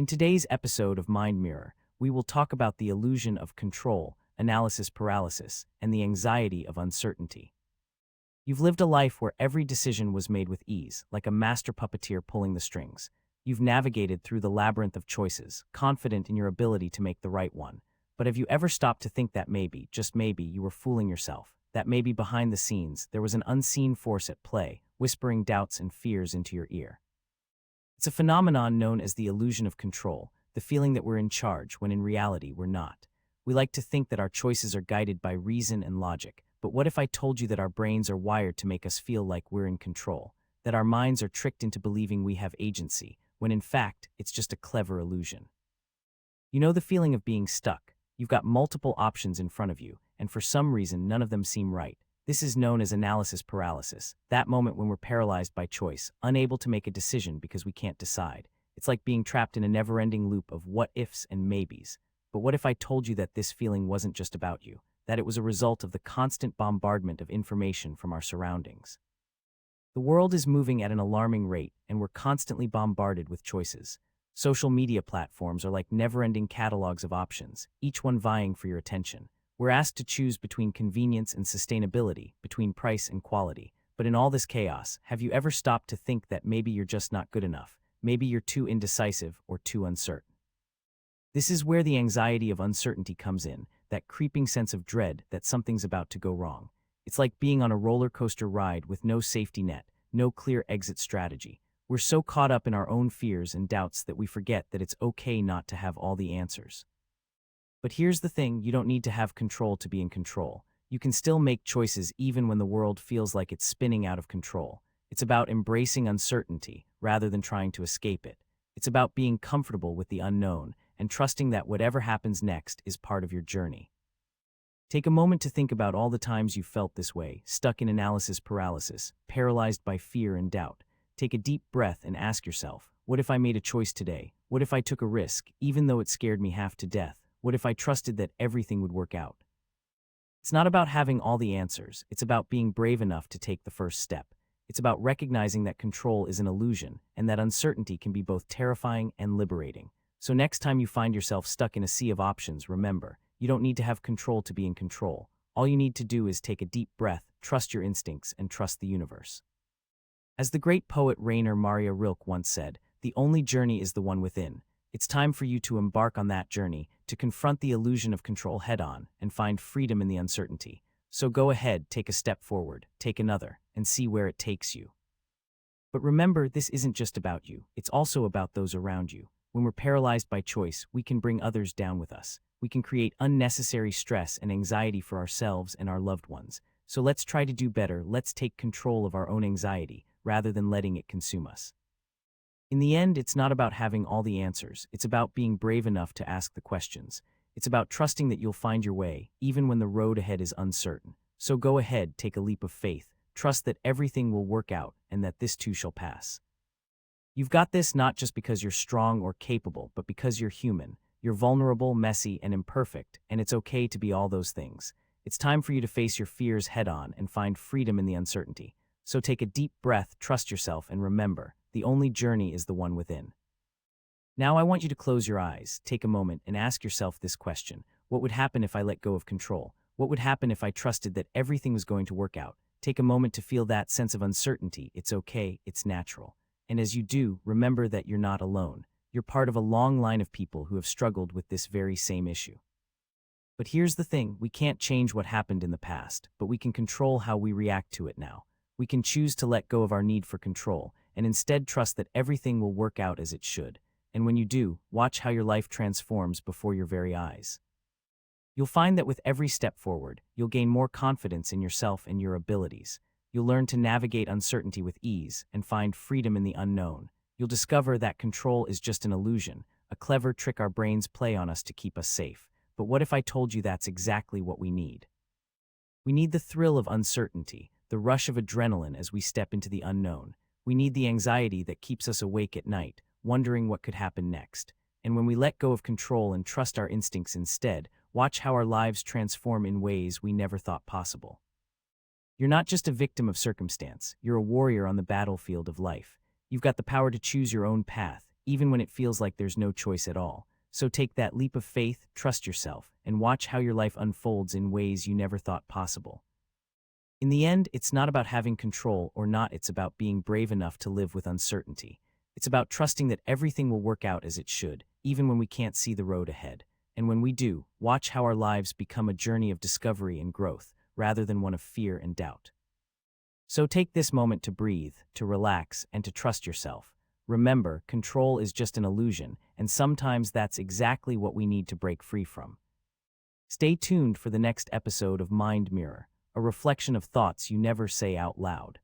In today's episode of Mind Mirror, we will talk about the illusion of control, analysis paralysis, and the anxiety of uncertainty. You've lived a life where every decision was made with ease, like a master puppeteer pulling the strings. You've navigated through the labyrinth of choices, confident in your ability to make the right one. But have you ever stopped to think that maybe, just maybe, you were fooling yourself? That maybe behind the scenes, there was an unseen force at play, whispering doubts and fears into your ear. It's a phenomenon known as the illusion of control, the feeling that we're in charge when in reality we're not. We like to think that our choices are guided by reason and logic, but what if I told you that our brains are wired to make us feel like we're in control, that our minds are tricked into believing we have agency, when in fact it's just a clever illusion? You know the feeling of being stuck. You've got multiple options in front of you, and for some reason none of them seem right. This is known as analysis paralysis, that moment when we're paralyzed by choice, unable to make a decision because we can't decide. It's like being trapped in a never-ending loop of what-ifs and maybes. But what if I told you that this feeling wasn't just about you, that it was a result of the constant bombardment of information from our surroundings? The world is moving at an alarming rate, and we're constantly bombarded with choices. Social media platforms are like never-ending catalogs of options, each one vying for your attention. We're asked to choose between convenience and sustainability, between price and quality. But in all this chaos, have you ever stopped to think that maybe you're just not good enough? Maybe you're too indecisive or too uncertain. This is where the anxiety of uncertainty comes in, that creeping sense of dread that something's about to go wrong. It's like being on a roller coaster ride with no safety net, no clear exit strategy. We're so caught up in our own fears and doubts that we forget that it's okay not to have all the answers. But here's the thing, you don't need to have control to be in control. You can still make choices even when the world feels like it's spinning out of control. It's about embracing uncertainty rather than trying to escape it. It's about being comfortable with the unknown and trusting that whatever happens next is part of your journey. Take a moment to think about all the times you felt this way, stuck in analysis paralysis, paralyzed by fear and doubt. Take a deep breath and ask yourself, what if I made a choice today? What if I took a risk, even though it scared me half to death? What if I trusted that everything would work out? It's not about having all the answers. It's about being brave enough to take the first step. It's about recognizing that control is an illusion and that uncertainty can be both terrifying and liberating. So next time you find yourself stuck in a sea of options, remember, you don't need to have control to be in control. All you need to do is take a deep breath, trust your instincts, and trust the universe. As the great poet Rainer Maria Rilke once said, the only journey is the one within. It's time for you to embark on that journey, to confront the illusion of control head-on, and find freedom in the uncertainty. So go ahead, take a step forward, take another, and see where it takes you. But remember, this isn't just about you. It's also about those around you. When we're paralyzed by choice, we can bring others down with us. We can create unnecessary stress and anxiety for ourselves and our loved ones. So let's try to do better. Let's take control of our own anxiety, rather than letting it consume us. In the end, it's not about having all the answers. It's about being brave enough to ask the questions. It's about trusting that you'll find your way, even when the road ahead is uncertain. So go ahead, take a leap of faith. Trust that everything will work out and that this too shall pass. You've got this not just because you're strong or capable, but because you're human. You're vulnerable, messy, and imperfect, and it's okay to be all those things. It's time for you to face your fears head-on and find freedom in the uncertainty. So take a deep breath, trust yourself, and remember, the only journey is the one within. Now I want you to close your eyes, take a moment, and ask yourself this question. What would happen if I let go of control? What would happen if I trusted that everything was going to work out? Take a moment to feel that sense of uncertainty. It's okay, it's natural. And as you do, remember that you're not alone. You're part of a long line of people who have struggled with this very same issue. But here's the thing, we can't change what happened in the past, but we can control how we react to it now. We can choose to let go of our need for control and instead trust that everything will work out as it should. And when you do, watch how your life transforms before your very eyes. You'll find that with every step forward, you'll gain more confidence in yourself and your abilities. You'll learn to navigate uncertainty with ease and find freedom in the unknown. You'll discover that control is just an illusion, a clever trick our brains play on us to keep us safe. But what if I told you that's exactly what we need? We need the thrill of uncertainty, the rush of adrenaline as we step into the unknown. We need the anxiety that keeps us awake at night, wondering what could happen next. And when we let go of control and trust our instincts instead, watch how our lives transform in ways we never thought possible. You're not just a victim of circumstance, you're a warrior on the battlefield of life. You've got the power to choose your own path, even when it feels like there's no choice at all. So take that leap of faith, trust yourself, and watch how your life unfolds in ways you never thought possible. In the end, it's not about having control or not, it's about being brave enough to live with uncertainty. It's about trusting that everything will work out as it should, even when we can't see the road ahead. And when we do, watch how our lives become a journey of discovery and growth, rather than one of fear and doubt. So take this moment to breathe, to relax, and to trust yourself. Remember, control is just an illusion, and sometimes that's exactly what we need to break free from. Stay tuned for the next episode of Mind Mirror, a reflection of thoughts you never say out loud.